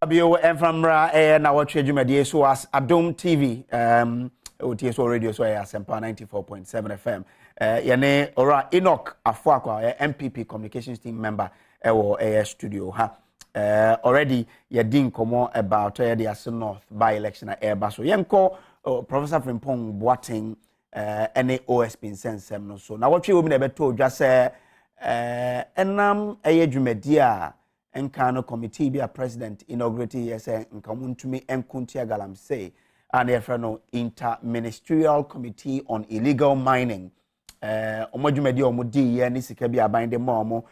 Abio Enfamra Nnawotwi Yi so as Adom TV OTSO radio so Asempa 94.7 FM yene ora Enoch Afuakwa MPP communications team member ewo studio ha already yedin komo about the Aso North by election eba so yenko Professor Frimpong-Boateng any OSP nsensem no so Nnawotwi wo me na beto dwa se enam dwumedia Enkano committee be a president inaugurated yes nkamuntumi enkuntia galamsey and efrano interministerial committee on illegal mining omodwumedi omodi ye ni sika bi abande momo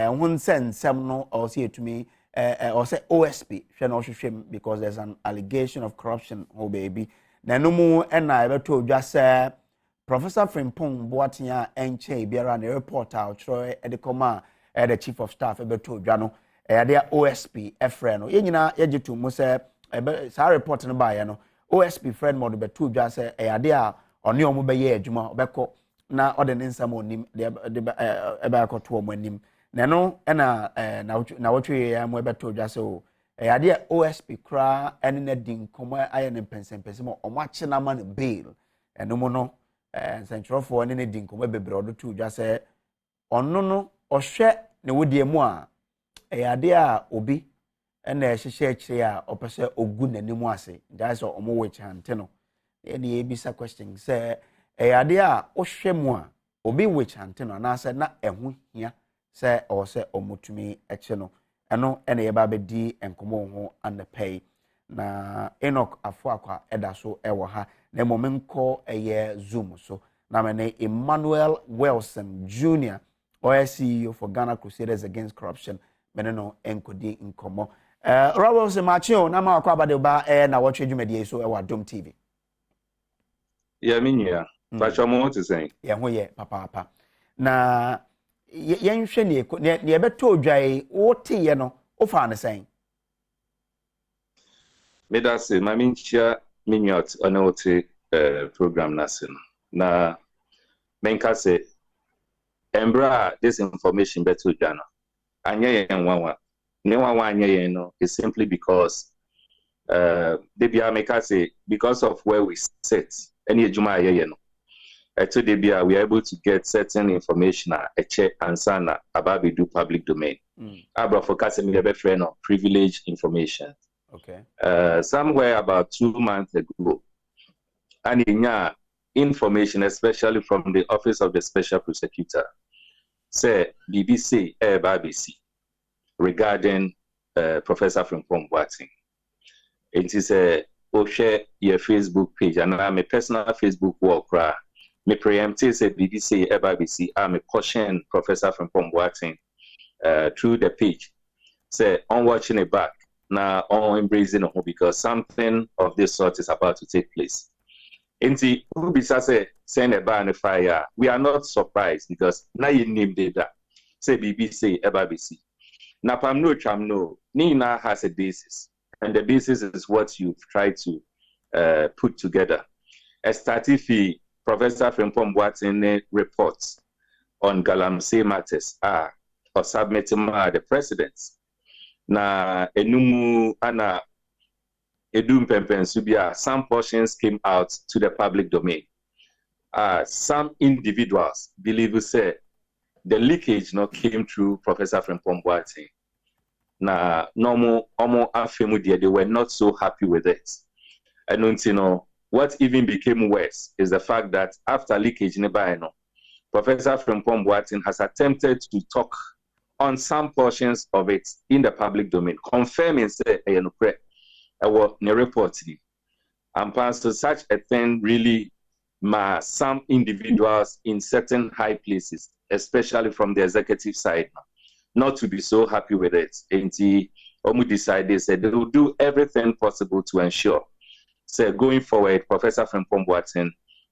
hun sensem no also etumi or say OSP hwe no hwehwem because there's an allegation of corruption oh baby na no mu na ebeto dwa se Professor Frimpong-Boateng enche biara na report out tro edekoma the chief of staff ebeto dwa no there OSP friend no yenyina yegitu mu se sa report no ba ye no OSP friend mo do betu dwa se there a one omo be ye adwuma obekọ na ode ne nsam onim de ebe akoto omo anim na no na Nnawotwi ya mo betu dwa se o there OSP kra ene na din komo aye ne pensempese mo omo ache na ma ne bail eno mo no centrofo ene ne din komo bebre odo tu dwa se onno no ohwe ne wodie mu a ade a obi na ehihye akire a opese ogu nanimu ase that's all omo wechi ante no e ebisa question say ade a ohwe mu a obi wechi ante no na say na ehu hia say o say omotumi eche no eno na ye ba bedi enkomo ho and pay na Enoch Afuakwa eda so ewo ha na momenko eye zoom so na me Emmanuel Wilson Jr. CEO for Ghana Crusaders Against Corruption meneno enkodi nkomo Robert Semachio na ma akwa bade ba Nnawotwi Yi so e Adom TV ya minya facho mo to say ye ho ye papa na yenhwe ne ebeto odwae wote ye no ofa ne sen me da se ma minchia minyot onote program nasin na menka se embra this information beto dwana anya yen wanwa ne wanwa anya yen no is simply because debia make us say because of where we sit any ejuma yen no eto debia we are able to get certain information a check answer about we do public domain abro focus me be friend of privileged information okay somewhere about 2 months ago and information especially from the office of the special prosecutor say BBC BBC regarding Professor Frimpong-Boateng. It is a share your Facebook page and I'm a personal Facebook walk. Me preemptive say BBC BBC I'm a caution Professor Frimpong-Boateng through the page. Say on watching it back now on embracing it because something of this sort is about to take place. Inti ubisa say send a ban fire. We are not surprised because now you name data. Say BBC, BBC. Now pam no cham no. Nina has a basis, and the basis is what you've tried to put together. A statifi Professor Frimpong-Boateng reports on galamsey matters are or submitting the presidents. Na enumu ana Edum Pempensubia, some portions came out to the public domain. Some individuals believe say the leakage not came through Professor Frimpong-Boateng. Na normal they were not so happy with it. And you know what even became worse is the fact that after leakage Professor Frimpong-Boateng has attempted to talk on some portions of it in the public domain, confirming say our report and pastor such a thing really some individuals in certain high places, especially from the executive side, not to be so happy with it. And Omu decided said they will do everything possible to ensure. So going forward, Professor Frimpong-Boateng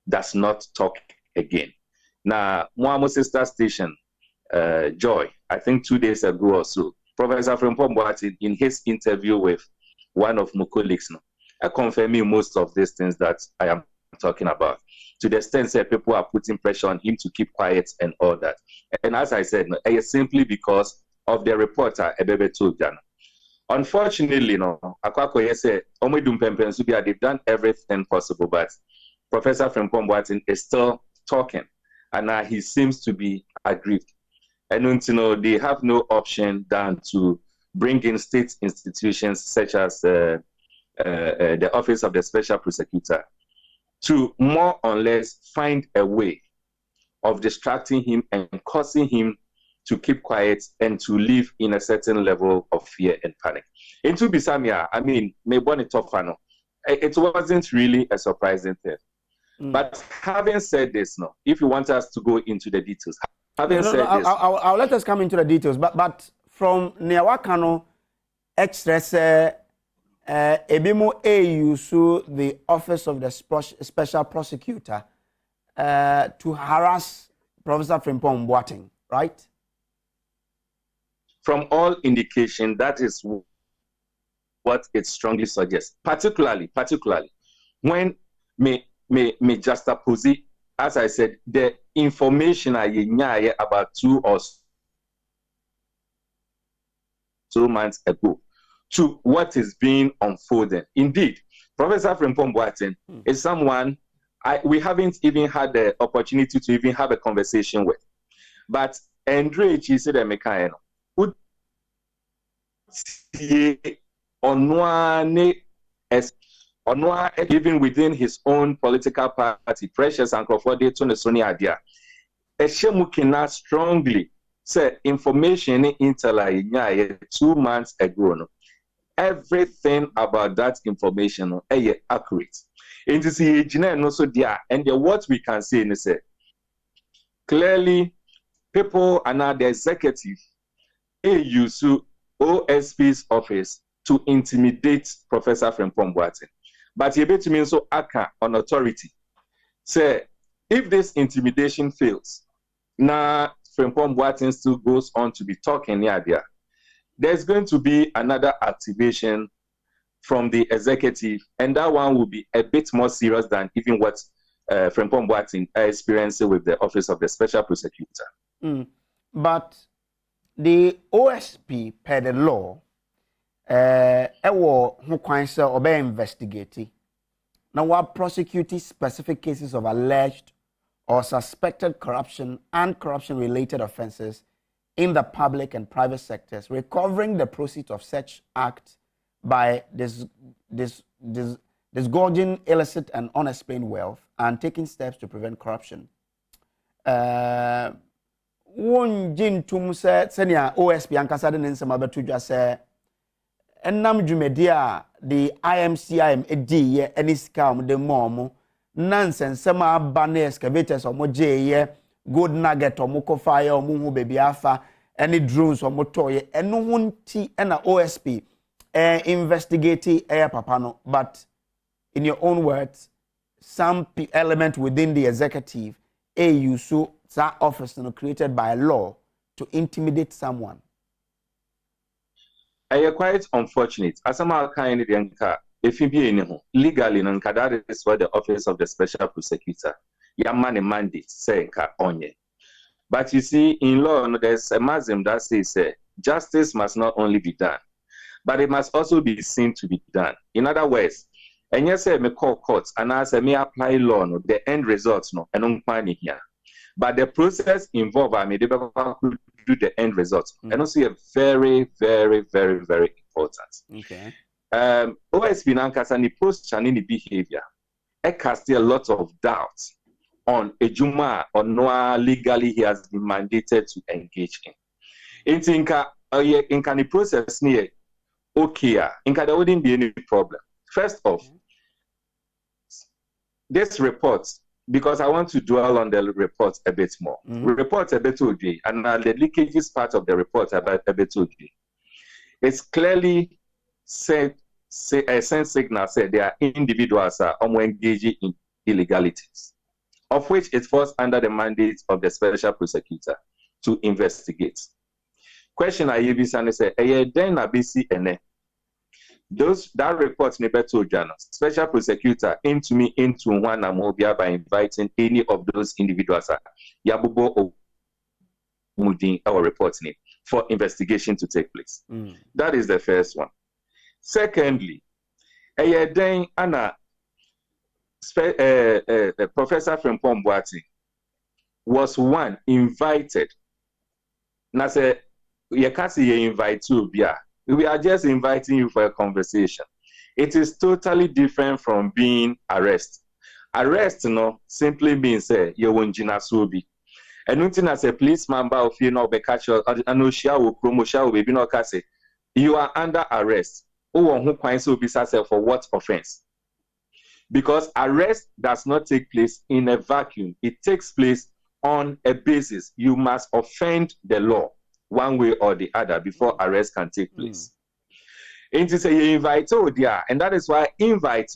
does not talk again. Now, Moamo sister station, Joy, I think 2 days ago or so, Professor Frimpong-Boateng in his interview with one of my colleagues now, confirming most of these things that I am talking about. To the extent that people are putting pressure on him to keep quiet and all that. And as I said, it's simply because of the reporter Ebebe Togana. Unfortunately, Akwako said, they've done everything possible, but Professor Frimpong-Boateng is still talking, and he seems to be aggrieved. And they have no option than to bring in state institutions such as the Office of the Special Prosecutor to more or less find a way of distracting him and causing him to keep quiet and to live in a certain level of fear and panic. Into Bisamia, I mean, it wasn't really a surprising thing. But having said this, if you want us to go into the details, I'll let us come into the details. But from Nnawotwi express Ebimo use the Office of the Special Prosecutor to harass Professor Frimpong-Boateng, right? From all indication, that is what it strongly suggests. Particularly when me juxtapose, as I said, the information I about 2 or so months ago to what is being unfolded. Indeed, Professor Frimpong-Boateng is someone we haven't even had the opportunity to even have a conversation with. But Andre said that even within his own political party, Precious and Crawford to the Sony idea. Eshemukina strongly said information in Intel 2 months ago. Everything about that information is accurate. And to see and what we can say is clearly people are now the executive use OSP's office to intimidate Professor Frimpong-Boateng. But you bet me so aka on authority. Say if this intimidation fails, now Frimpong-Boateng still goes on to be talking there. There's going to be another activation from the executive, and that one will be a bit more serious than even what Frimpong-Boateng experienced with the Office of the Special Prosecutor. But the OSP, per the law, who can obey investigating. Now, what prosecuting specific cases of alleged or suspected corruption and corruption-related offences in the public and private sectors, recovering the proceeds of such acts by disgorging illicit and unexplained wealth and taking steps to prevent corruption. One jin tum se senia OSP ankasa de nsema betu dwa se enam dwumedia the IMCIM edi ye eniska de mom nansensema aba na excavators omoje ye gold nugget omokofa ye omo bebi afa any drones omotoye eno hunti na OSP investigate papa no. But in your own words, some element within the executive use that office created by law to intimidate someone. I am quite unfortunate. As I'm kind if you be legally, that is what the Office of the Special Prosecutor, Yamani mandate, say onye. But you see, in law, there's a maxim that says justice must not only be done, but it must also be seen to be done. In other words, and yes, I may call courts and I say, may apply law, the end results, and on planning here. But the process involved, I mean, they do the end results. And also very, very, very, very important. Okay. OSP Nankasani post-Chanini behavior, it casts a lot of doubt on Ejuma or Noah legally he has been mandated to engage in. In the process near okay, there wouldn't be any problem. First off, this report, because I want to dwell on the report a bit more. Report a bit okay, and the leakages part of the report about a bit okay. It's clearly said, a sense signal said there are individuals are engaging in illegalities, of which it falls under the mandate of the Special Prosecutor to investigate. Question I give say, then abisi ene. That report never told Jana, Special Prosecutor into one amobia by inviting any of those individuals Yabubo Mudin our reports for investigation to take place. That is the first one. Secondly, then Anna Professor Frimpong-Boateng was one invited. And I said, you can't see you invite you, we are just inviting you for a conversation. It is totally different from being arrested. Arrest, simply means you won't sobi. And nothing as a policeman of you know be catch you promotion baby no say you are under arrest. Who finds so be for what offense? Because arrest does not take place in a vacuum. It takes place on a basis. You must offend the law one way or the other before arrest can take place. And to say you invite and that is why invite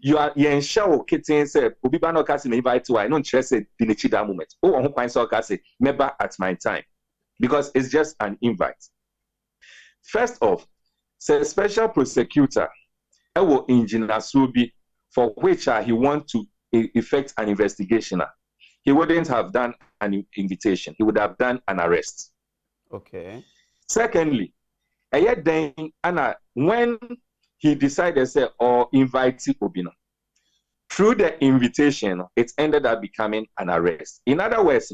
you are ensure kitten say obi ba no kasi me invite why no interest in that moment. Who find so kasi member at my time, because it's just an invite. First off, say special prosecutor will engineer subi for which he want to effect an investigation. He wouldn't have done an invitation. He would have done an arrest. Okay. Secondly, then when he decided say or invite Obino, through the invitation, it ended up becoming an arrest. In other words,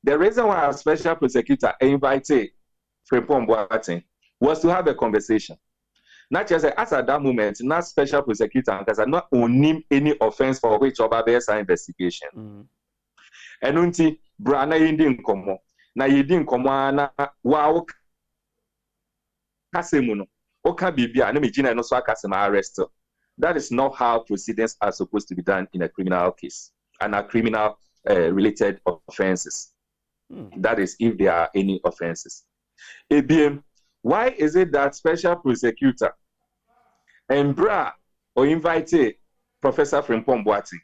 the reason why a special prosecutor invited Frimpong-Boateng was to have a conversation. Not just as at that moment, not special prosecutor, because I'm not owning any offense for which Obabe's investigation. And unti Brana Yindin Komo, na Yidin Komana, wow, Kasemuno, Oka Bibia, and Mijina no Swakasema arrest. That is not how proceedings are supposed to be done in a criminal case and a criminal related offenses. That is, if there are any offenses. ABM, why is it that special prosecutor and Bra or invited Professor Frimpong-Boateng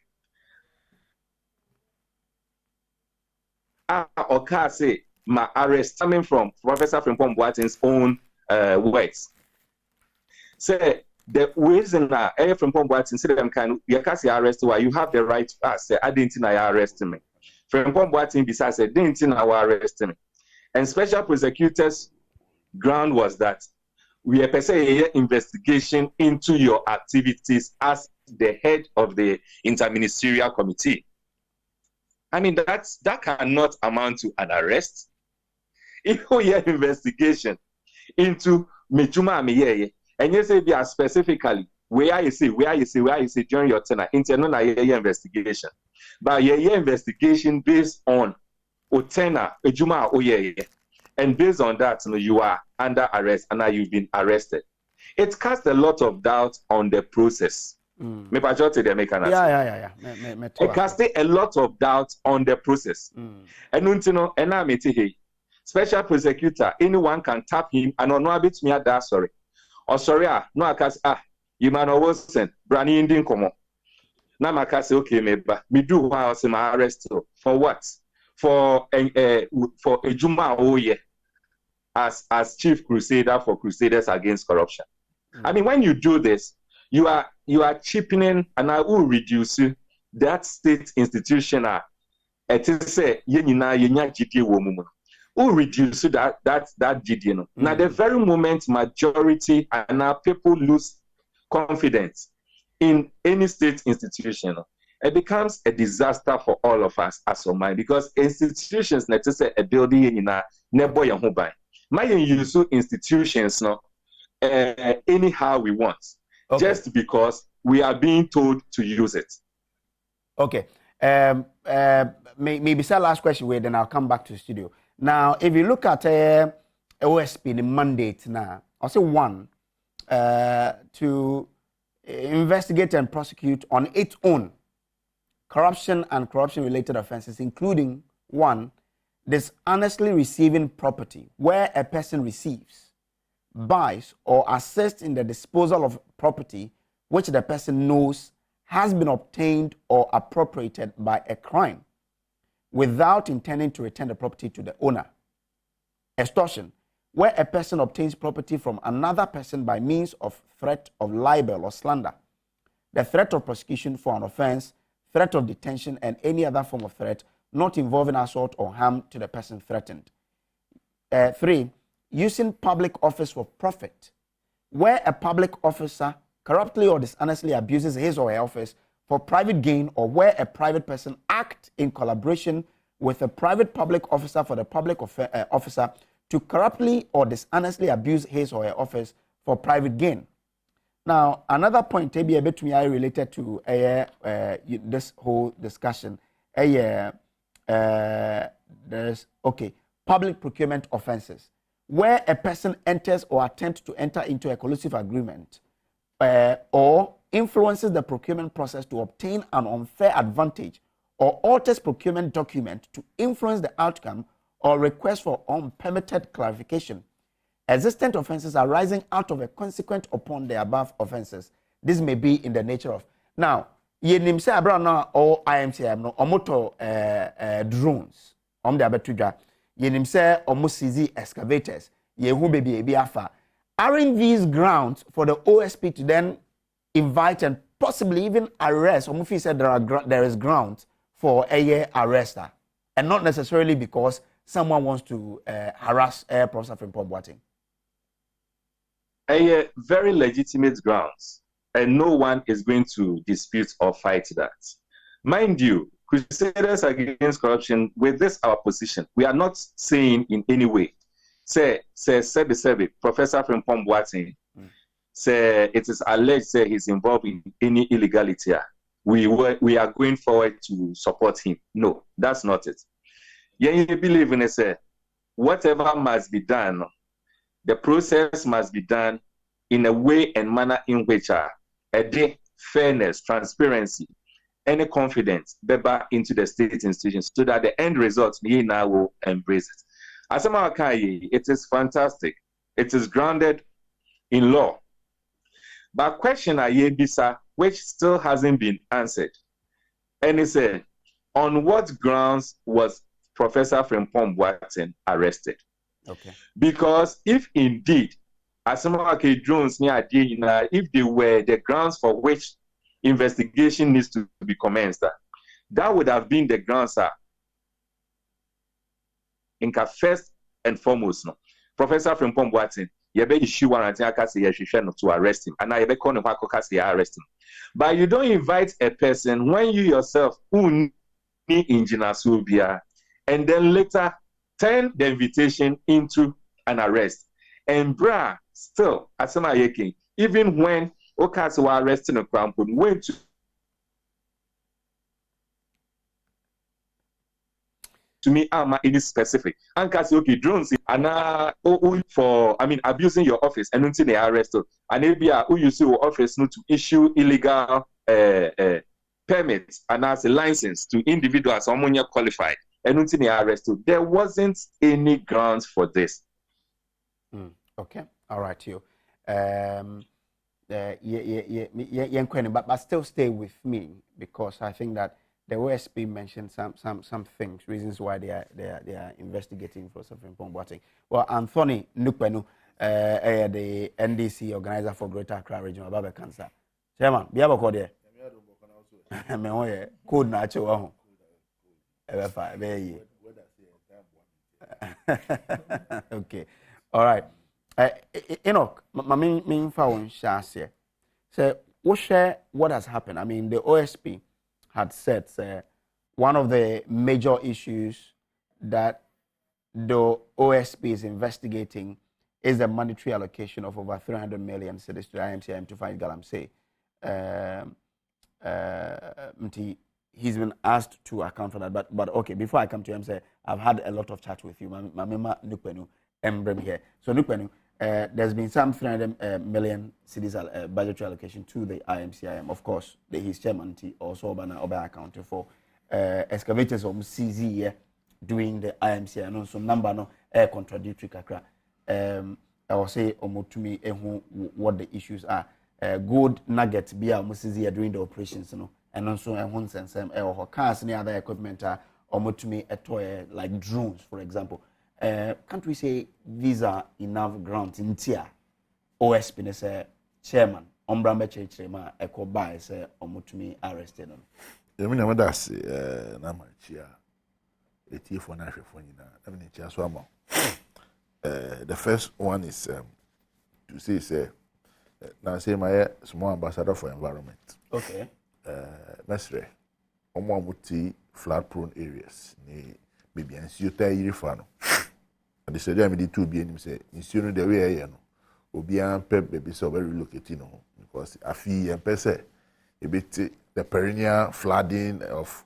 or can say my arrest coming from Professor Frimpong-Boateng's own words? Say the reason that Frimpong-Boateng said them can you can't say arrest why you have the right to ask say I didn't know you arrest me. Frimpong-Boateng besides said didn't know you arrest me. And special prosecutors ground was that we are per se investigation into your activities as the head of the interministerial committee. I mean that cannot amount to an arrest. If we have investigation into Mejuma Amiyeye, and you say they are specifically where you say during your tenure, internal investigation, but your investigation based on Otena Ejuma Oyeye. And based on that, you are under arrest and now you've been arrested. It casts a lot of doubt on the process. It casts a lot of doubt on the process. And special prosecutor, anyone can tap him and on bit me at that sorry. Or sorry, no I can you man was sent Brani Indian Komo. Now I can say okay, me do why I was my arrest for what? For a Juma Oye as chief crusader for Crusaders Against Corruption. I mean, when you do this, you are cheapening and I will reduce that state institution. It say will reduce that GD. Now the very moment majority and now people lose confidence in any state institution, it becomes a disaster for all of us as a mind because institutions let's say a building in a neighbor your home by my use institutions anyhow we want just because we are being told to use it. Okay. Maybe say last question where then I'll come back to the studio. Now if you look at OSP the mandate now, I'll say one to investigate and prosecute on its own corruption and corruption-related offenses, including one, dishonestly receiving property, where a person receives, buys, or assists in the disposal of property which the person knows has been obtained or appropriated by a crime, without intending to return the property to the owner. Extortion, where a person obtains property from another person by means of threat of libel or slander, the threat of prosecution for an offense, threat of detention, and any other form of threat not involving assault or harm to the person threatened. 3, using public office for profit, where a public officer corruptly or dishonestly abuses his or her office for private gain, or where a private person acts in collaboration with a private public officer for the public officer to corruptly or dishonestly abuse his or her office for private gain. Now, another point maybe a bit to me related to this whole discussion. There's public procurement offenses, where a person enters or attempts to enter into a collusive agreement or influences the procurement process to obtain an unfair advantage, or alters procurement document to influence the outcome, or request for unpermitted clarification. Existent offenses arising out of a consequent upon the above offenses. This may be in the nature of. Now, yenim se abrana or IMCM no omoto drones. The abetuja. Yenim se omusizi excavators. Yehu baby ebi afa. Aren't these grounds for the OSP to then invite and possibly even arrest? Omufi said there is grounds for a arrester, and not necessarily because someone wants to harass Professor Frimpong-Boateng. A very legitimate grounds, and no one is going to dispute or fight that. Mind you, Crusaders Against Corruption, with this our position, we are not saying in any way, say Professor Frimpong-Boateng, say it is alleged say he's involved in any illegality. We are going forward to support him. No, that's not it. You believe in it, say whatever must be done, the process must be done in a way and manner in which a day fairness, transparency, any confidence back into the state institutions, so that the end result we now will embrace it. As it is fantastic. It is grounded in law. But question bisa, which still hasn't been answered. And he said, on what grounds was Professor Frimpong-Boateng arrested? Okay. Because if indeed, as drones if they were the grounds for which investigation needs to be commenced, that would have been the grounds, first and foremost, no. Professor Frimpong-Boateng, issue warrant to arrest him, and now arrest him. But you don't invite a person when you yourself and then later turn the invitation into an arrest. And still, even when Okas were arresting a crown, went to me, it is specific. And drones for abusing your office and until they arrest you. And if you use your office to issue illegal permits and as a license to individuals someone you qualified and until they arrest you. There wasn't any grounds for this. Okay, all right, you. But still stay with me, because I think that the OSP mentioned some things, reasons why they are investigating for Frimpong-Boateng. Well, Anthony Nukpenu, the NDC organizer for Greater Accra Regional Barber Cancer. Chairman, be able to call there. Code nacho. Okay, all right. Enoch, my main phone shares here. So, we'll share what has happened. I mean, the OSP had said one of the major issues that the OSP is investigating is the monetary allocation of over 300 million cedis to IMCIM to fight galamsey. He's been asked to account for that, but okay, before I come to him, say I've had a lot of chat with you. Mamema Nukpenu Embrem here. So Nukpenu, there's been some 300 million cedis budgetary allocation to the IMCIM. Of course, his chairman also Oba accounted for excavators of CZ doing the IMCIM. And also number no contradictory kakra. I will say omotumi what the issues are. Gold nuggets be CZ during the operations, and also a sense or cars and other equipment are omotumi a toy like drones, for example. Can't we say these are enough grounds in tier? OSP say chairman, Ombrambe Chema, Echo by say omotumi arrested. I mean, that's Namachia, a tier for national phone. I mean, the first one is to say, Now say my small ambassador for environment. Okay. Mesre. Omo flood prone areas. Ni maybe nsuo ta yiri fa no. And the say me di two bi anim say nsuo no the way no. Obi an pe baby so very relocate no because afi en pese e beti the perennial flooding of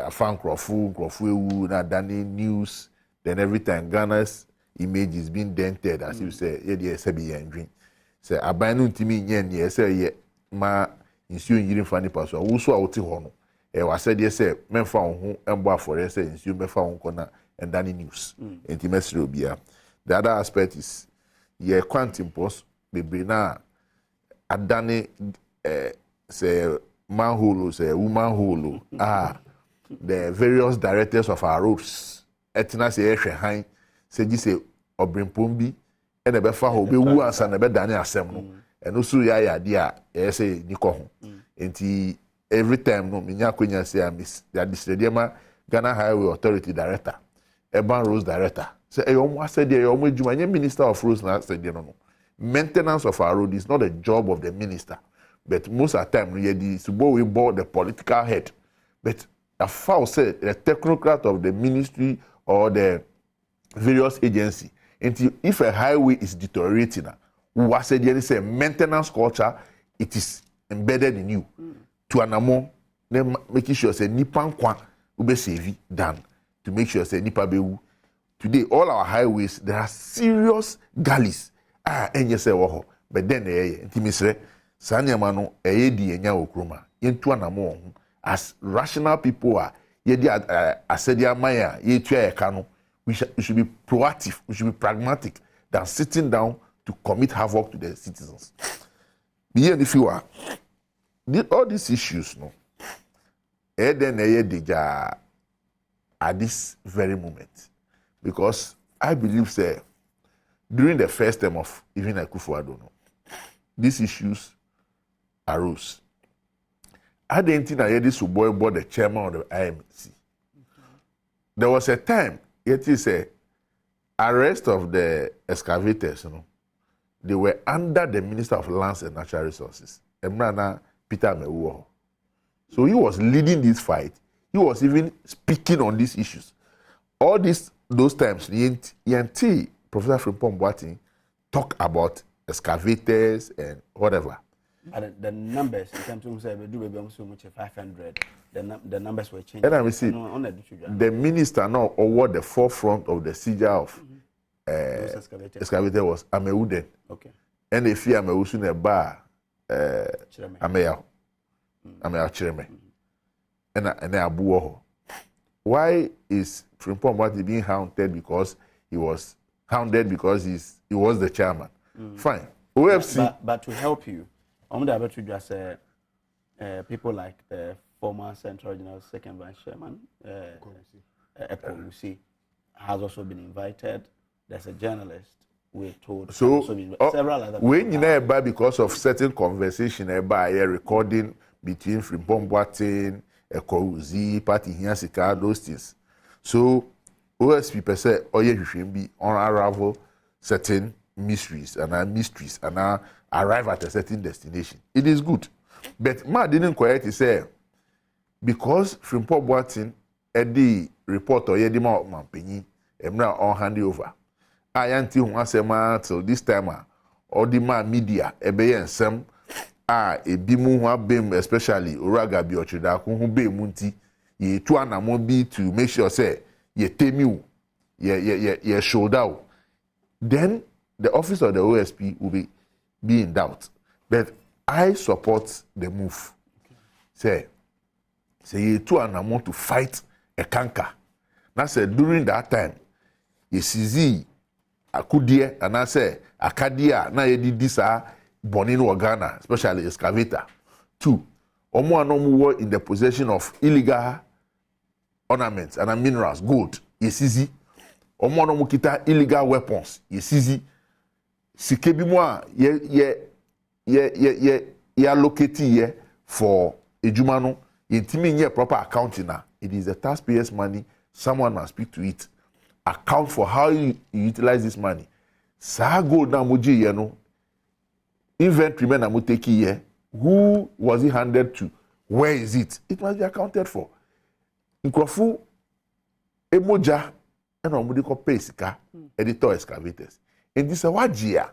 afan krofu ewu na dani news then every time Ghana's image is being dented as you say ye dey say be yendwin say aban no ntimi nye ne say ye ma nsuo yiri fa ni paso wo so a wote ho no wa say dey say memfa wo ho embo afore say nsuo mefa wo ko na and dani news intimate obia. The other aspect is ye quantum post bebre na adane say manhole say woman hole the various directors of our roads etina say ehwe han say gi say obrimpombi e na be fa ho be wu ansa na be dane asem no eno so ya dia e say niko ho enti every time no minya kwenya say amis the distrediema Ghana Highway Authority director urban roads director say I said the minister of roads na said no. Maintenance of our road is not a job of the minister, but most of the time we bought the political head. But a foul said the technocrat of the ministry or the various agency. And if a highway is deteriorating, we said there is a maintenance culture. It is embedded in you. To anamo, then making sure say nipan kwa ube save done to make sure say nipa bewu. Today, all our highways, there are serious gullies. Say woho. But then, intimisre, Sanyamano, di enya okruma, into anamo, as rational people are, asedia maya, kano, we should be proactive, we should be pragmatic than sitting down to commit havoc to the citizens. Bien, if you are, all these issues, no, deja at this very moment. Because I believe, say, during the first term of even Akufo-Addo, these issues arose. I didn't think I had this boy about the chairman of the IMC. There was a time, it is a arrest of the excavators, they were under the Minister of Lands and Natural Resources, Emrana Peter Mewuo. So he was leading this fight. He was even speaking on these issues. All those times, Yanti, Professor Frimpong-Boateng talk about excavators and whatever. But the numbers, in terms of say, we do so much 500. The numbers were changed. And I see the minister now over the forefront of the seizure of excavator was Ameuden. Okay. And they fear Ameusun a bar Ameyao Chireme. And Abuoho. Why is Frimpong-Boateng being hounded? Because he was hounded because he was the chairman. Fine. OFC. But to help you, I'm going to just say people like the former Central Regional Second Vice Chairman, Eko has also been invited. There's a journalist we're told. So several other when you know because of certain conversation about a recording between Frimpong-Boateng, Eko party here, those things. So OSP per se, you should be unravel certain mysteries and arrive at a certain destination. It is good. But ma didn't quite say because Frimpong-Boateng the report or yedi ma penny emra on hand over. I anti who till this time or the media ebe ensem ebimu wa bem especially Oraga bi ochida who be munti ye to anamo bi to make sure say ye temiu ye shoulder. Then the office of the OSP will be in doubt. But I support the move. Say ye to anamo to fight a canker. Now say during that time, ye sizi akudie and I say akadia na ye di disa bonin Ghana, especially excavator. 2. Omo anomu were in the possession of illegal ornaments and minerals, gold. Ye sizi. Omo anomu kita illegal weapons. Ye sizi. Sikebi mwa ye allocate ye for ejumano. Intimi nye proper accounting na. It is the taxpayers' money. Someone must speak to it. Account for how you utilize this money. Sa gold na moji ye no. inventory men are taking here. Who was it handed to? Where is it? It must be accounted for. Nkrofu emoja and omudi ko pesika editor excavators. And this is what year.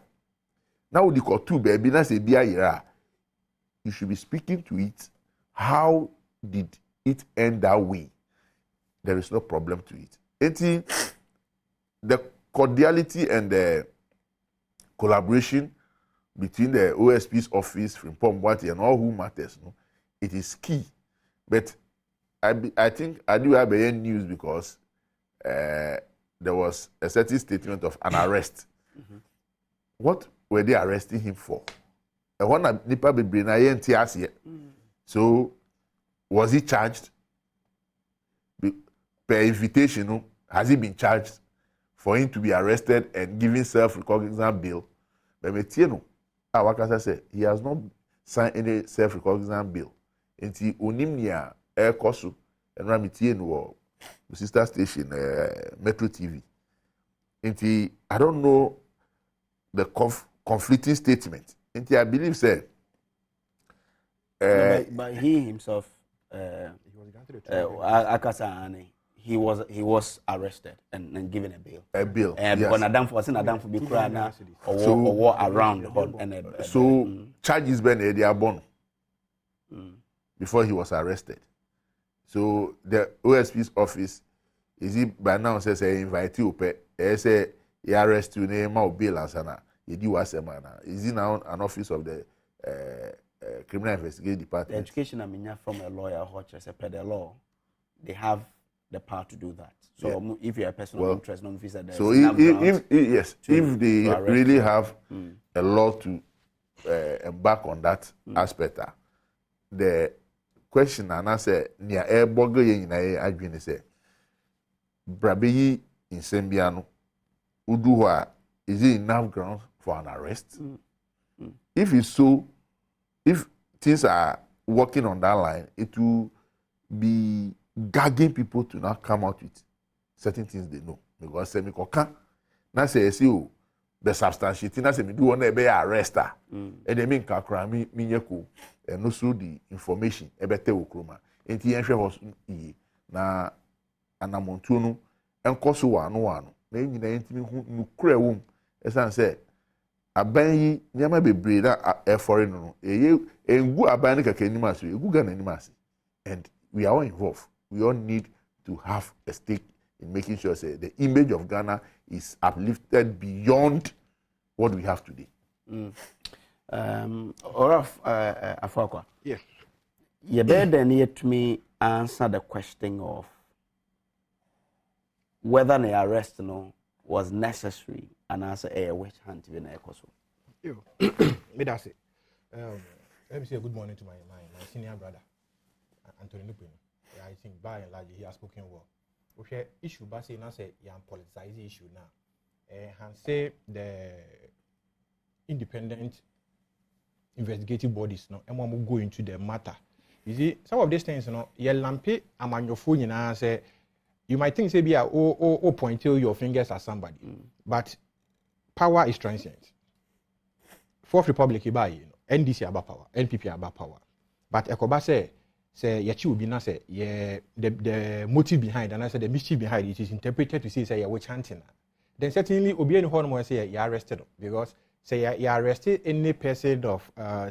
Now the call two baby na say bia yira. You should be speaking to it. How did it end that way? There is no problem to it. The cordiality and the collaboration between the OSP's office, Frimpong-Boateng, and all who matters, no, it is key. But I think I do have a news because there was a certain statement of an arrest. Mm-hmm. What were they arresting him for? So, was he charged? Per invitation, no? Has he been charged for him to be arrested and given self-recognizance bail? But Wakasa said he has not signed any self-recognizance bill. Until Onimnia Air Kosu and Ramitien or the sister station Metro TV. Until I don't know the conflicting statement. Until I believe said. But he himself, Akasa, he was arrested and given a bail. A bail. Yes. Because Adam for be crying or around the hall. So charges been born before he was arrested. So the OSP's office is he by now says I invite you say he arrest you name or bail and sana. He do asemana. Is he now an office of the criminal investigative department? The education from a lawyer or just per the law, they have the power to do that. So if you're a person of interest, no visa. So if they really have a law to embark on that aspect, the question and answer near air burger in a agree say Brabeyi in Sembiano Uduwa, is it enough ground for an arrest? If it's so, if things are working on that line, it will be gagging people to not come out with certain things they know. Because semikoka na say you the substantiating na say me do one be arrest and they mean kakra mi nyeko and also the information ebete okroma enti yenhwe hos yi na anamontu no enkoso wano na nyina yentimi hu nukura wom esan say aban yi nyama bebre na foreign no engu aban kaka animasi egu ga na animasi, and we are all involved. We all need to have a stake in making sure say the image of Ghana is uplifted beyond what we have today. Oraf Afakwa. Yes. You better need to me answer the question of whether the arrest was necessary and answer a witch hunt in Ecoso. Me that's it. Let me say good morning to my senior brother, Anthony Lupin. I think by and large he has spoken well. Okay, issue but say now say politicized issue now. And say the independent investigative bodies no and will go into the matter. You see, some of these things, you lampe among your phone and say you might think say be point your fingers at somebody, but power is transient. Fourth Republic NDC about power, NPP about power, but Ekoba say yachi will be na say the motive behind and I said the mischief behind it is interpreted to say you're chanting. Then certainly obi any horn say you're arrested because say you arrested any person of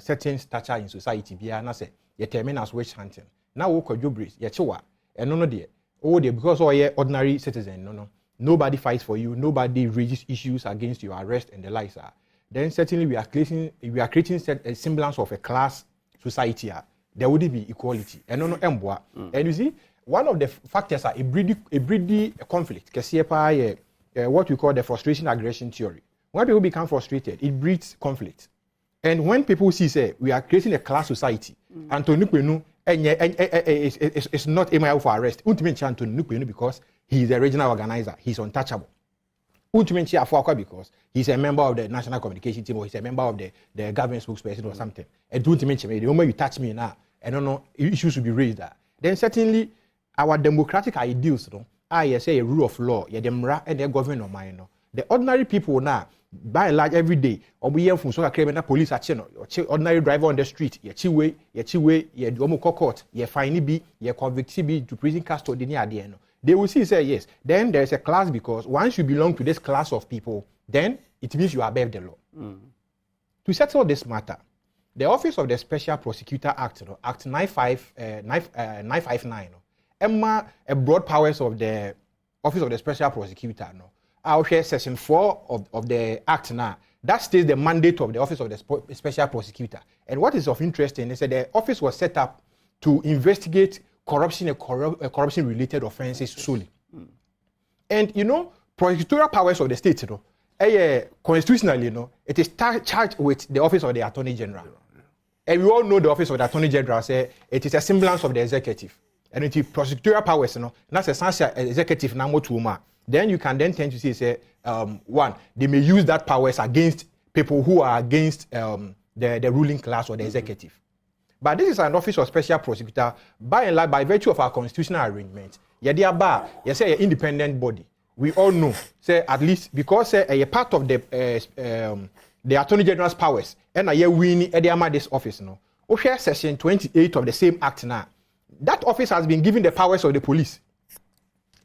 certain stature in society be na say you terminate as witch hunting. Now we call jobris yachiwa and no there. Oh there because all you ordinary citizen no. Nobody fights for you, nobody raises issues against your arrest and the likes are. Then certainly we are creating a semblance of a class society. There wouldn't be equality. And and you see, one of the factors are a breedy conflict. What we call the frustration aggression theory. When people become frustrated, it breeds conflict. And when people see, we are creating a class society, Anthony Nupenu is not able for arrest. Ultimately, Anthony Nupenu because he is the regional organizer. He's untouchable. Ultimately, because he's a member of the national communication team or he's a member of the government spokesperson or something. And ultimately, the moment you touch me now, I don't know, issues should be raised there. Then certainly, our democratic ideals, I say a rule of law, and the government of mine. The ordinary people now, by and large every day, or we hear from so criminal police at channel, or ordinary driver on the street, ye chiwe, ye domo court, ye fine be, ye convict be to prison custody near the end. They will see say yes. Then there is a class because once you belong to this class of people, then it means you are above the law. To settle this matter, the Office of the Special Prosecutor Act, Act 959, Emma a broad powers of the Office of the Special Prosecutor. I'll share section 4 of the Act now. That states the mandate of the Office of the Special Prosecutor. And what is of interest is that the office was set up to investigate corruption and corruption-related offenses solely. And prosecutorial powers of the state, constitutionally, it is charged with the Office of the Attorney General. And we all know the Office of the Attorney General say it is a semblance of the executive. And it is prosecutorial powers, that's essential executive Nnawotwi. Then you can then tend to say, one, they may use that powers against people who are against the ruling class or the executive. But this is an Office of Special Prosecutor, by and large, by virtue of our constitutional arrangement. You say an independent body. We all know, say at least because a part of the Attorney General's powers, and a winning this office, share section 28 of the same act now. That office has been given the powers of the police.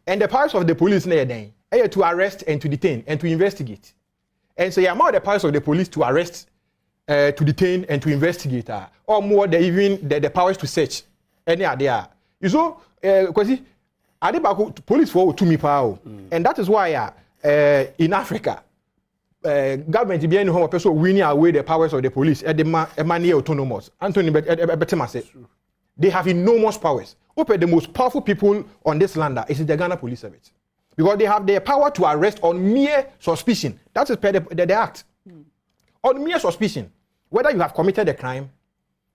And the powers of the police to arrest and to detain and to investigate. And so you have the powers of the police to arrest, to detain and to investigate, or more than even the powers to search. Any idea? You saw, because police for to me power, and that is why in Africa, government be any home person winning away the powers of the police at the money autonomous. Anthony Betema said they have enormous powers. The most powerful people on this land is the Ghana Police Service. Because they have the power to arrest on mere suspicion. That is per the act. On mere suspicion. Whether you have committed a crime,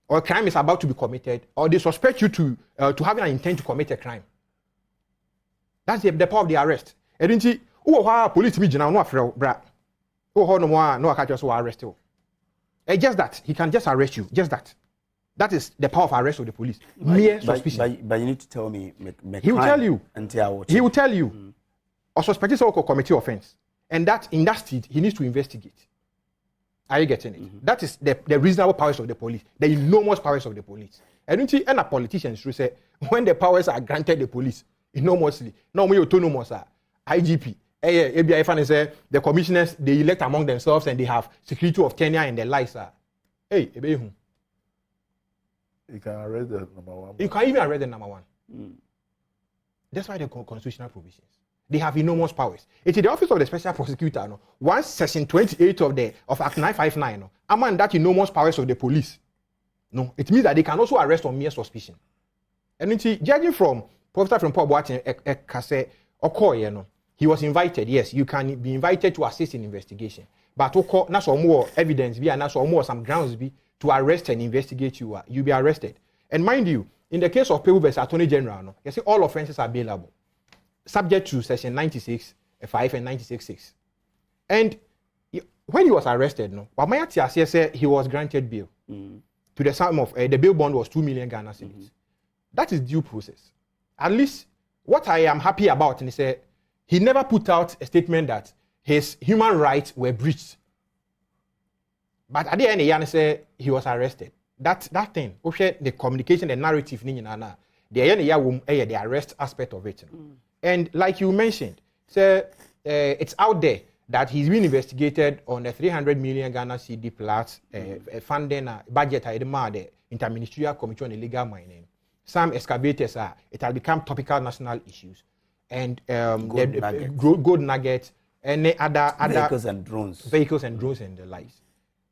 or a crime is about to be committed, or they suspect you to have an intent to commit a crime. That's the power of the arrest. And then see, police me no afraid, bra. No catch us arrest you. It's just that he can just arrest you. Just that. That is the power of arrest of the police. Mere suspicion. But you need to tell me. He will tell you. He will tell you. Or suspected someone could commit offense. And that in that state, he needs to investigate. Are you getting it? That is the reasonable powers of the police. The enormous powers of the police. And a politician should say, when the powers are granted the police, enormously, no more autonomous, IGP, ABI, the commissioners, they elect among themselves and they have security of tenure and their lives. Hey, you can arrest the number one. You can even arrest the number one. That's why the constitutional provisions. They have enormous powers. It is the Office of the Special Prosecutor. Once section 28 of Act 959, among that enormous powers of the police. No, it means that they can also arrest on mere suspicion. And judging from Professor Frimpong-Boateng Arrest, he was invited. Yes, you can be invited to assist in investigation. But not some more evidence, not some more some grounds to arrest and investigate you. You'll be arrested. And mind you, in the case of people versus Attorney General, you see all offenses are bailable, subject to section 96(5) and 96(6). And when he was arrested, he was granted bail to the sum of the bail bond was 2 million Ghana cedis. That is due process. At least what I am happy about is he never put out a statement that his human rights were breached. But at the end, he said he was arrested. That thing, the communication, the narrative, the arrest aspect of it. And like you mentioned, it's out there that he's been investigated on a 300 million Ghana cedi plus funding budget the Interministerial Committee on Illegal Mining. Some excavators it has become topical national issues. And gold nuggets and other vehicles and drones and the likes.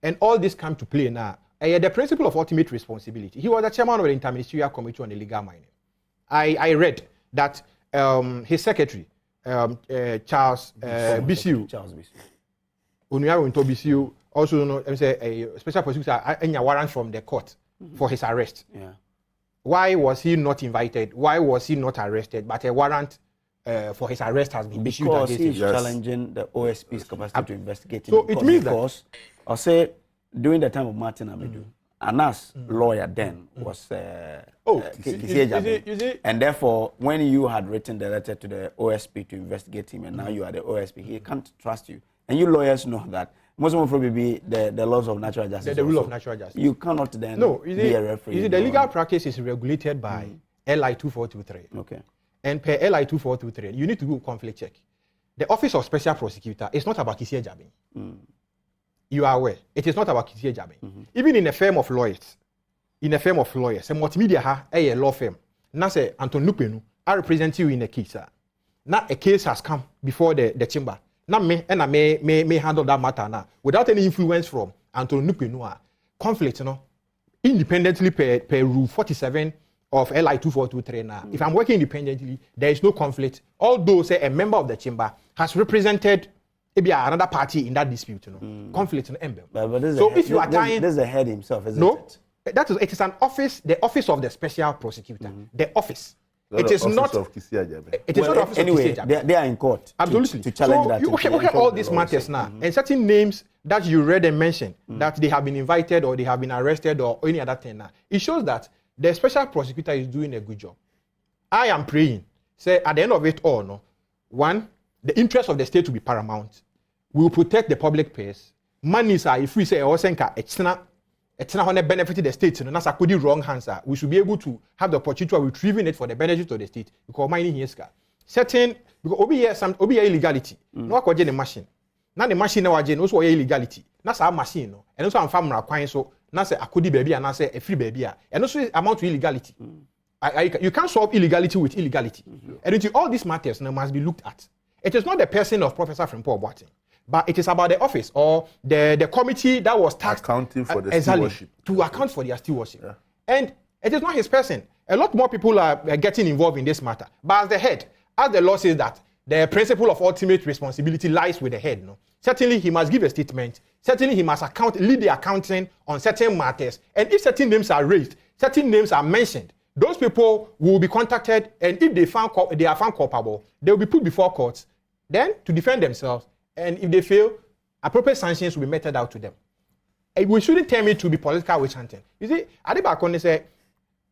And all this come to play now. The principle of ultimate responsibility. He was the chairman of the Interministerial Committee on Illegal Mining. I read that his secretary, Charles Bisiu, also a special prosecutor, a warrant from the court for his arrest. Yeah. Why was he not invited? Why was he not arrested? But a warrant for his arrest has been issued because against he's him. challenging the OSP's capacity to investigate him. So it means that I'll say during the time of Martin Amedu, Anas lawyer then was and therefore when you had written the letter to the OSP to investigate him and now you are the OSP, he can't trust you. And you lawyers know that most of them be the laws of natural justice. The rule of natural justice. You cannot then be a referee. The legal practice is regulated by LI 2423. Okay. And per LI 2423, you need to do a conflict check. The Office of Special Prosecutor is not about Kisiye Jabbing. You are aware. It is not about Kisiye Jabbing. Even in a firm of lawyers, a multimedia a law firm. Now say Anton Lupenu, I represent you in a case. Now a case has come before the chamber. Now I may handle that matter now without any influence from Anton Lupenu. Conflict, independently per rule 47 of LI 2423 now. If I'm working independently, there is no conflict. Although say a member of the chamber has represented maybe another party in that dispute, conflict in emblem. So if you are tying, there's the head himself, isn't it? It is an office, the office of the special prosecutor, the office. It is not of Kisiye Jabbing. It is not office anyway, of Kisiye Jabbing. they are in court. Absolutely. To challenge that. You look at all these matters now, and certain names that you read and mentioned that they have been invited or they have been arrested or any other thing now. It shows that the special prosecutor is doing a good job. I am praying, say at the end of it all, one, the interest of the state will be paramount. We will protect the public purse. Monies are, if we say, it's not going to benefit the state, that's a wrong answer. We should be able to have the opportunity of retrieving it for the benefit of the state. Because money here is certain, because obi illegality. No akwaje the machine. Na the machine na waje no so illegality. Na sa machine no. And also am famra kwan so na say akodi baby and na say a free baby and also amount to illegality. You can't solve illegality with illegality. And all these matters now must be looked at. It is not the person of Professor Frimpong-Boateng, but it is about the office or the committee that was tasked accounting for the stewardship. To account for their stewardship. Yeah. And it is not his person. A lot more people are getting involved in this matter. But as the head, as the law says that the principle of ultimate responsibility lies with the head. Certainly he must give a statement. Certainly he must lead the accounting on certain matters. And if certain names are raised, certain names are mentioned, those people will be contacted, and if they are found culpable, they will be put before courts, then to defend themselves. And if they fail, appropriate sanctions will be meted out to them. And we shouldn't tell me to be political witch hunting. You see, Adebakone said,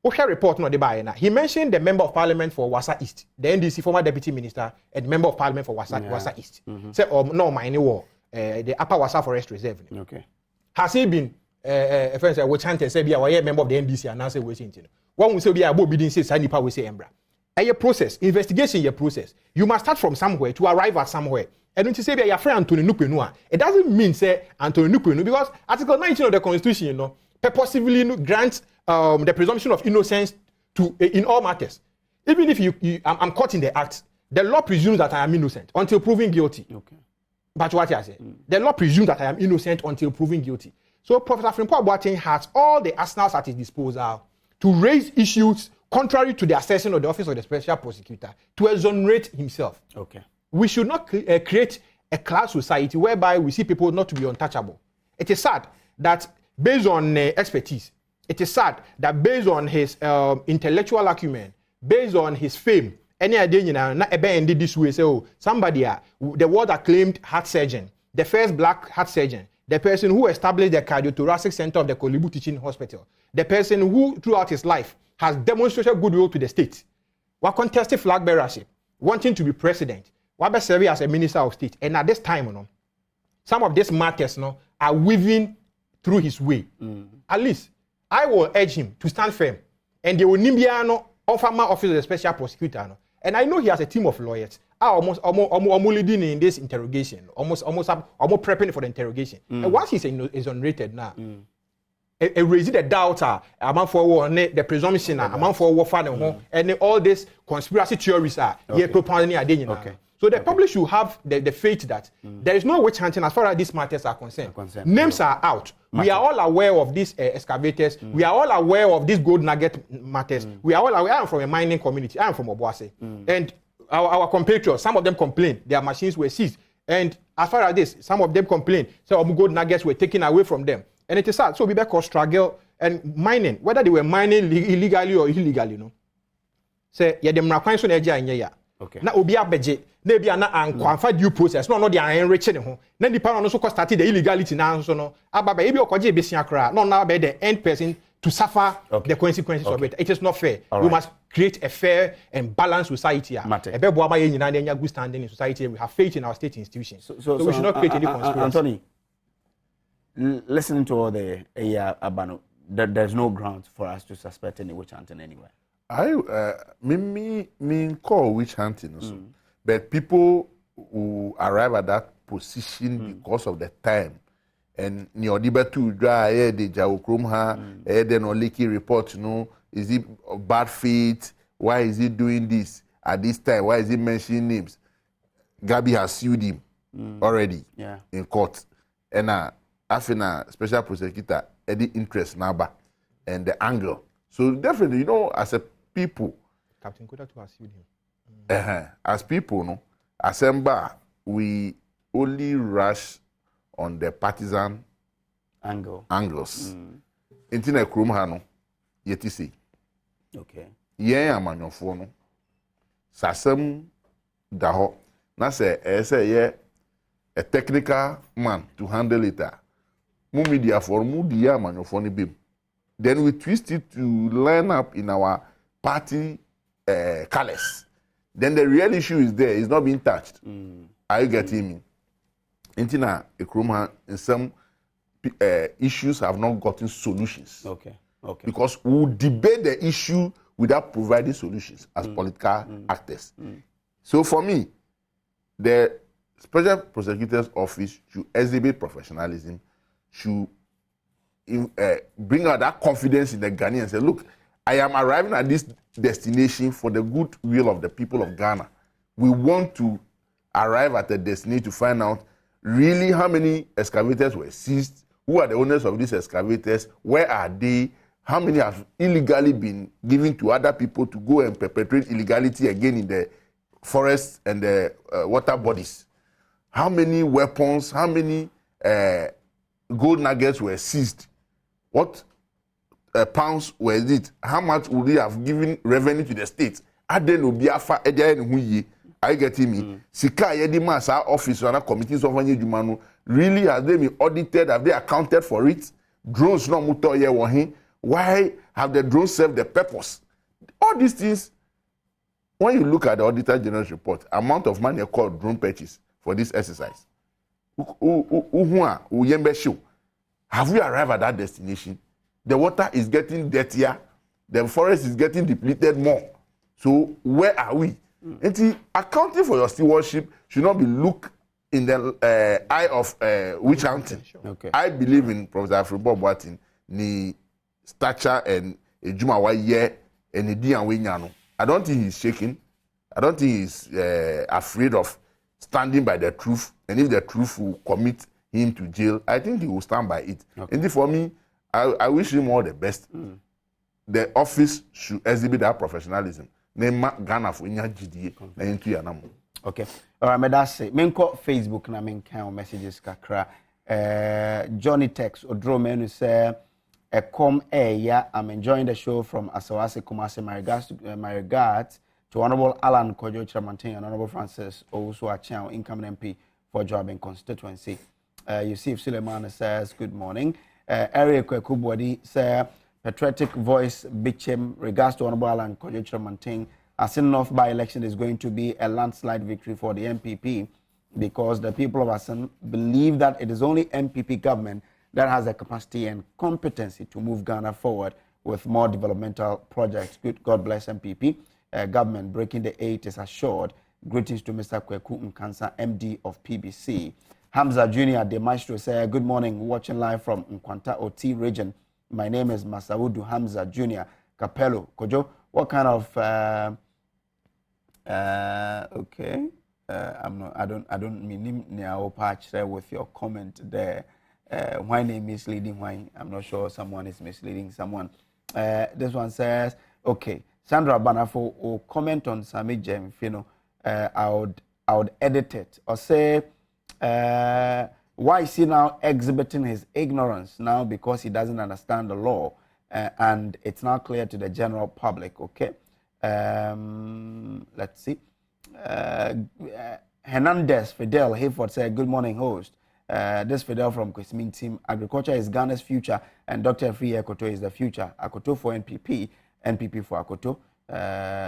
okay, report no deba. He mentioned the member of parliament for Wasa East, the NDC former deputy minister, and member of parliament for Wasa East. Say, no, my war, the Upper Wasa Forest Reserve. Okay. Has he been a friend say witch hunter? Say, be a member of the NDC and now say we say one will say be a board bidding say Sanipa we say Embra. A process, investigation, your process. You must start from somewhere to arrive at somewhere. And when you say your friend Anthony Nupenu, it doesn't mean say Anthony Nupenu because Article 19 of the Constitution, purposefully grants the presumption of innocence to in all matters. Even if I'm caught in the act, the law presumes that I am innocent until proven guilty. Okay. But what I say, the law presumes that I am innocent until proven guilty. So Professor Frimpong-Boateng has all the arsenals at his disposal to raise issues contrary to the assertion of the Office of the Special Prosecutor to exonerate himself. Okay. We should not create a class society whereby we see people not to be untouchable. It is sad that based on expertise, it is sad that based on his intellectual acumen, based on his fame, any idea not ended this way. So somebody, the world acclaimed heart surgeon, the first black heart surgeon, the person who established the cardiothoracic center of the Kolibu Teaching Hospital, the person who throughout his life has demonstrated goodwill to the state, was contested flag bearership, wanting to be president, was serving as a minister of state, and at this time, some of these matters are weaving through his way. At least I will urge him to stand firm, and they will nimbiano offer my office of the special prosecutor. And I know he has a team of lawyers. Almost leading in this interrogation, almost prepping for the interrogation. And once he's exonerated now, it raises the doubt among for the presumption among for warfare and all these conspiracy theories are here propounding again. Okay. So the public should have the faith that there is no witch hunting as far as these matters are concerned. Names are out. We are all aware of these excavators. We are all aware of these gold nugget matters. We are all aware. I am from a mining community. I am from Obuasi. And our compatriots, some of them complain their machines were seized. And as far as this, some of them complain some gold nuggets were taken away from them. And it is sad. So we better struggle and mining, whether they were mining illegally or illegally, say, yeah, them rakwan so na okay. Na obi abeje na bia na ankwamfa due process no they are enriching ho na nipa no so started the illegality na so no ababa ebi okoje besia kra no na be the end person to suffer the consequences of it. It is not fair. We must create a fair and balanced society. Ebebo ama good standing in society. We have faith in our state institutions. So we should not create any conspiracy. Anthony, listening to all the Abano, there's no grounds for us to suspect any witch hunting anywhere. Me call witch hunting also. But people who arrive at that position because of the time. And Nyodiba to dry the Jawokrum ha, then or leaky report, is it bad faith? Why is he doing this at this time? Why is he mentioning names? Gabi has sued him already in court. And after special prosecutor, any interest number and the angle. So definitely, as a people, Captain Kuda to have sued him. As people, assemble, we only rush on the partisan angles. Intina Krumhano, yet see. Okay. Yeah, amanyofo no. Sasem daho. Na say a technical man to handle it. Mu media for mu dia amanyofo ni bim. Then we twist it to line up in our party colors. Then the real issue is there, it's not being touched. Are you getting me? Intina Ekrumha, in some issues have not gotten solutions. Okay. Because we debate the issue without providing solutions as political actors. So for me, the Special Prosecutor's Office should exhibit professionalism, should bring out that confidence in the Ghanaians and say, look, I am arriving at this destination for the good will of the people of Ghana. We want to arrive at a destination to find out really how many excavators were seized, who are the owners of these excavators, where are they, how many have illegally been given to other people to go and perpetrate illegality again in the forests and the water bodies. How many weapons, how many gold nuggets were seized? What pounds were it? How much would they have given revenue to the state? Are you getting me? Sika yedi masa office or committees of Jumanu really have they been audited? Have they accounted for it? Drones no muto ye wahin. Why have the drones served the purpose? All these things, when you look at the Auditor General's report, amount of money called drone purchase for this exercise. Have we arrived at that destination? The water is getting dirtier, the forest is getting depleted more. So where are we? And accounting for your stewardship should not be looked in the eye of witch hunting. Okay. I believe in Professor Frimpong-Boateng ni stature and Jumawa ye and the Dian. I don't think he's shaking. I don't think he's afraid of standing by the truth. And if the truth will commit him to jail, I think he will stand by it. Okay. And for me, I wish him all the best. The office should exhibit that professionalism. Ghana for GDA na into yanamo. Okay. All right, that's it. Menko Facebook na menka messages kakra. Johnny Tex Odromenu say I'm enjoying the show from Asawase Kumasi. My regards to Honorable Alan Kojo Chamantin and Honorable Francis Owusu Achiao, incoming MP for Joabin constituency. Yusuf Suleiman says good morning. Eric Kwekubwadi says patriotic voice Bichem regards to Honorable Alan Kojo Chamantin. As in North by-election is going to be a landslide victory for the MPP because the people of Asin believe that it is only MPP government that has the capacity and competency to move Ghana forward with more developmental projects. Good, God bless MPP. Government breaking the 8 is assured. Greetings to Mr. Kweku Nkansa, MD of PBC. Hamza Jr. De Maestro say, good morning, watching live from Nkwanta OT region. My name is Masaudu Hamza Jr. Capello. Kojo, what kind of okay. I don't mean near patch with your comment there. Why name misleading? Why? I'm not sure someone is misleading someone. This one says, okay, Sandra Banafo will comment on Sami Jem Fino. I would edit it or say, why is he now exhibiting his ignorance now because he doesn't understand the law and it's now clear to the general public, okay? Let's see. Hernandez Fidel Hayford said, good morning, host. This Fidel from Kwesmin team. Agriculture is Ghana's future and Dr. Free Akoto is the future. Akoto for NPP, NPP for Akoto.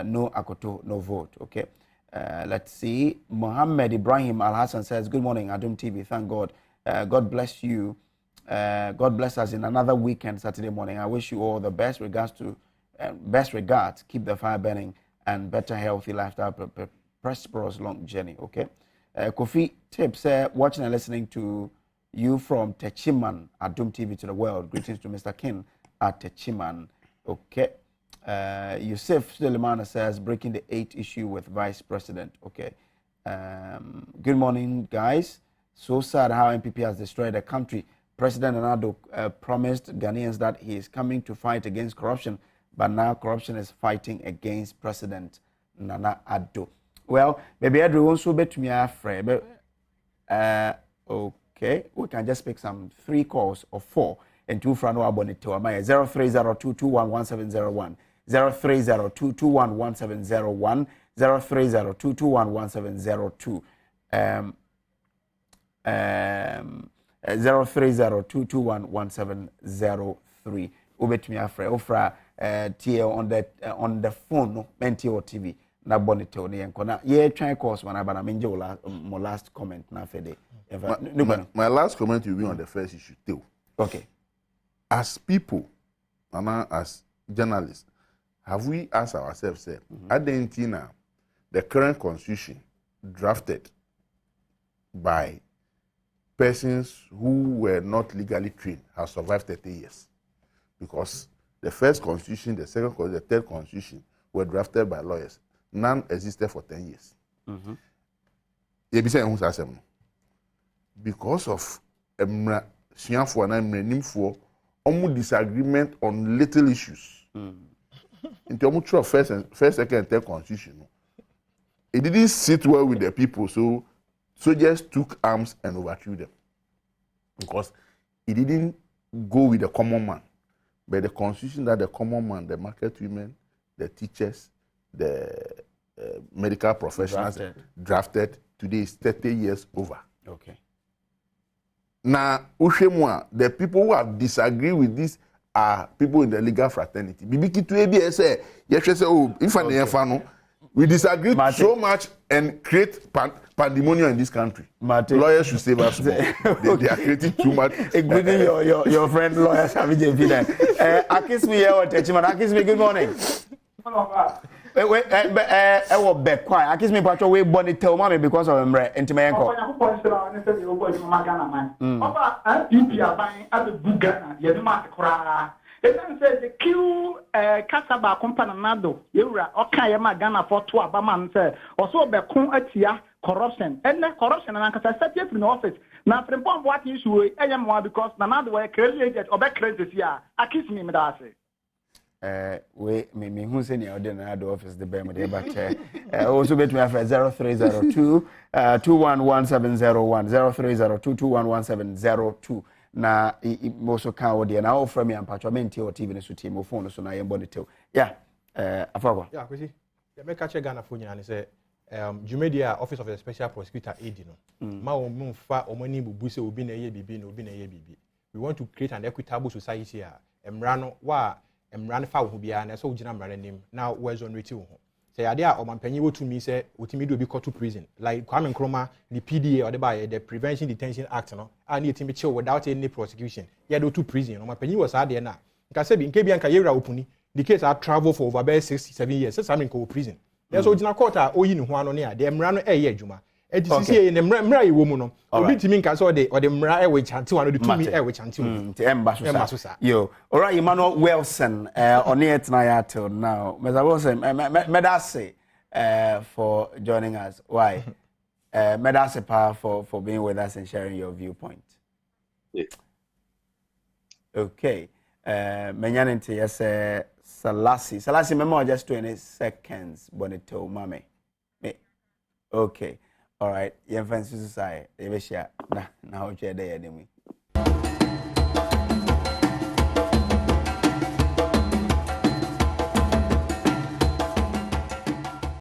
No Akoto, no vote, okay? Let's see. Mohammed Ibrahim Al Hassan says, good morning, Adom TV. Thank God. God bless you. God bless us in another weekend, Saturday morning. I wish you all the best regards. Keep the fire burning and better healthy lifestyle, prosperous long journey. Okay. Kofi tips, watching and listening to you from Techiman, Adom TV to the world. Greetings to Mr. King at Techiman. Okay. Yusuf Suleiman says, breaking the 8th issue with Vice President. Okay. Good morning, guys. So sad how MPP has destroyed the country. President Nnawotwi promised Ghanaians that he is coming to fight against corruption, but now corruption is fighting against President Nana Addo. Well, maybe everyone also bet me afraid. Okay, we can just pick some 3 calls or 4 and 2 from our bonnet to Amaya 03022111701, 03022111701, 03022111702. 03022111703. Ubetumi afre ofra tie on the phone no mentio TV na bonito ne yenko na ye twan course wana bana menje my last comment na fede. My last comment will be on the first issue too. Okay. As people and as journalists, have we asked ourselves, Argentina, the current constitution drafted by persons who were not legally trained have survived 30 years? Because the first constitution, the second constitution, the third constitution were drafted by lawyers. None existed for 10 years. Because of disagreement on little issues. In terms of first, second, and third constitution, it didn't sit well with the people, so soldiers took arms and overthrew them. Because it didn't go with the common man. But the constitution that the common man, the market women, the teachers, the medical professionals drafted today is 30 years over. Okay. Now, the people who have disagreed with this are people in the legal fraternity. We disagree so much and create pandemonium in this country. Lawyers should save us more. They are creating too much. Including your friend lawyer Savije Vida. Akismi here or Techiman. Akismi, good morning. Wait, will be quiet. Akismi Pacho, we bonnet tell mommy because of him, and to my uncle. Then says the Q Casaba Companado, Yura, okay, Magana for 2 Abaman said, also Becon Atia, corruption, and the corruption, and I said, yes, in the office. Now, Frimpong-Boateng issue, I am one because another way created or back this year. I kiss me, Medase. We me who send you the office the Bema, but also bet me after 0302 211701, 0302 211702. Na also can na offer me ampacho menti o TV ne so team phone so na ye body tel yeah afagwa yeah kwesi ya make catch Ghana phone and say Jumedia Office of the Special Prosecutor AD no ma o mfa o mani bubu se obi na ye bibi na obi na ye bibi. We want to create an equitable society here. Emra no wa emra ne fa wo bia na so ugina mra nim now we exonerate wo ho. Say ade a o mampanyi wo to me say otimi do bi go to prison like Kwame Nkrumah the PDA or the Prevention Detention Act no and yetimi chill without any prosecution ye do to prison o mampanyi was ade na nka say bi nke bia nka yewra opuni the case are travel for over 6-7 years since I mean go prison there's ugina court a oyi ne ho ano ne ade emra no eye adwuma edisisi ne mra ye wo mu no obi timi nka so de mra e we chante one do to me e we chante emba so sa yo all right Emmanuel Wilson on it na till now Mr. Wilson medase for joining us why medase pa for being with us and sharing your viewpoint. Yeah. Okay menyanente yes Salasi memo just 20 seconds bonito mame okay. All right, your friends society. They share. Now, share there.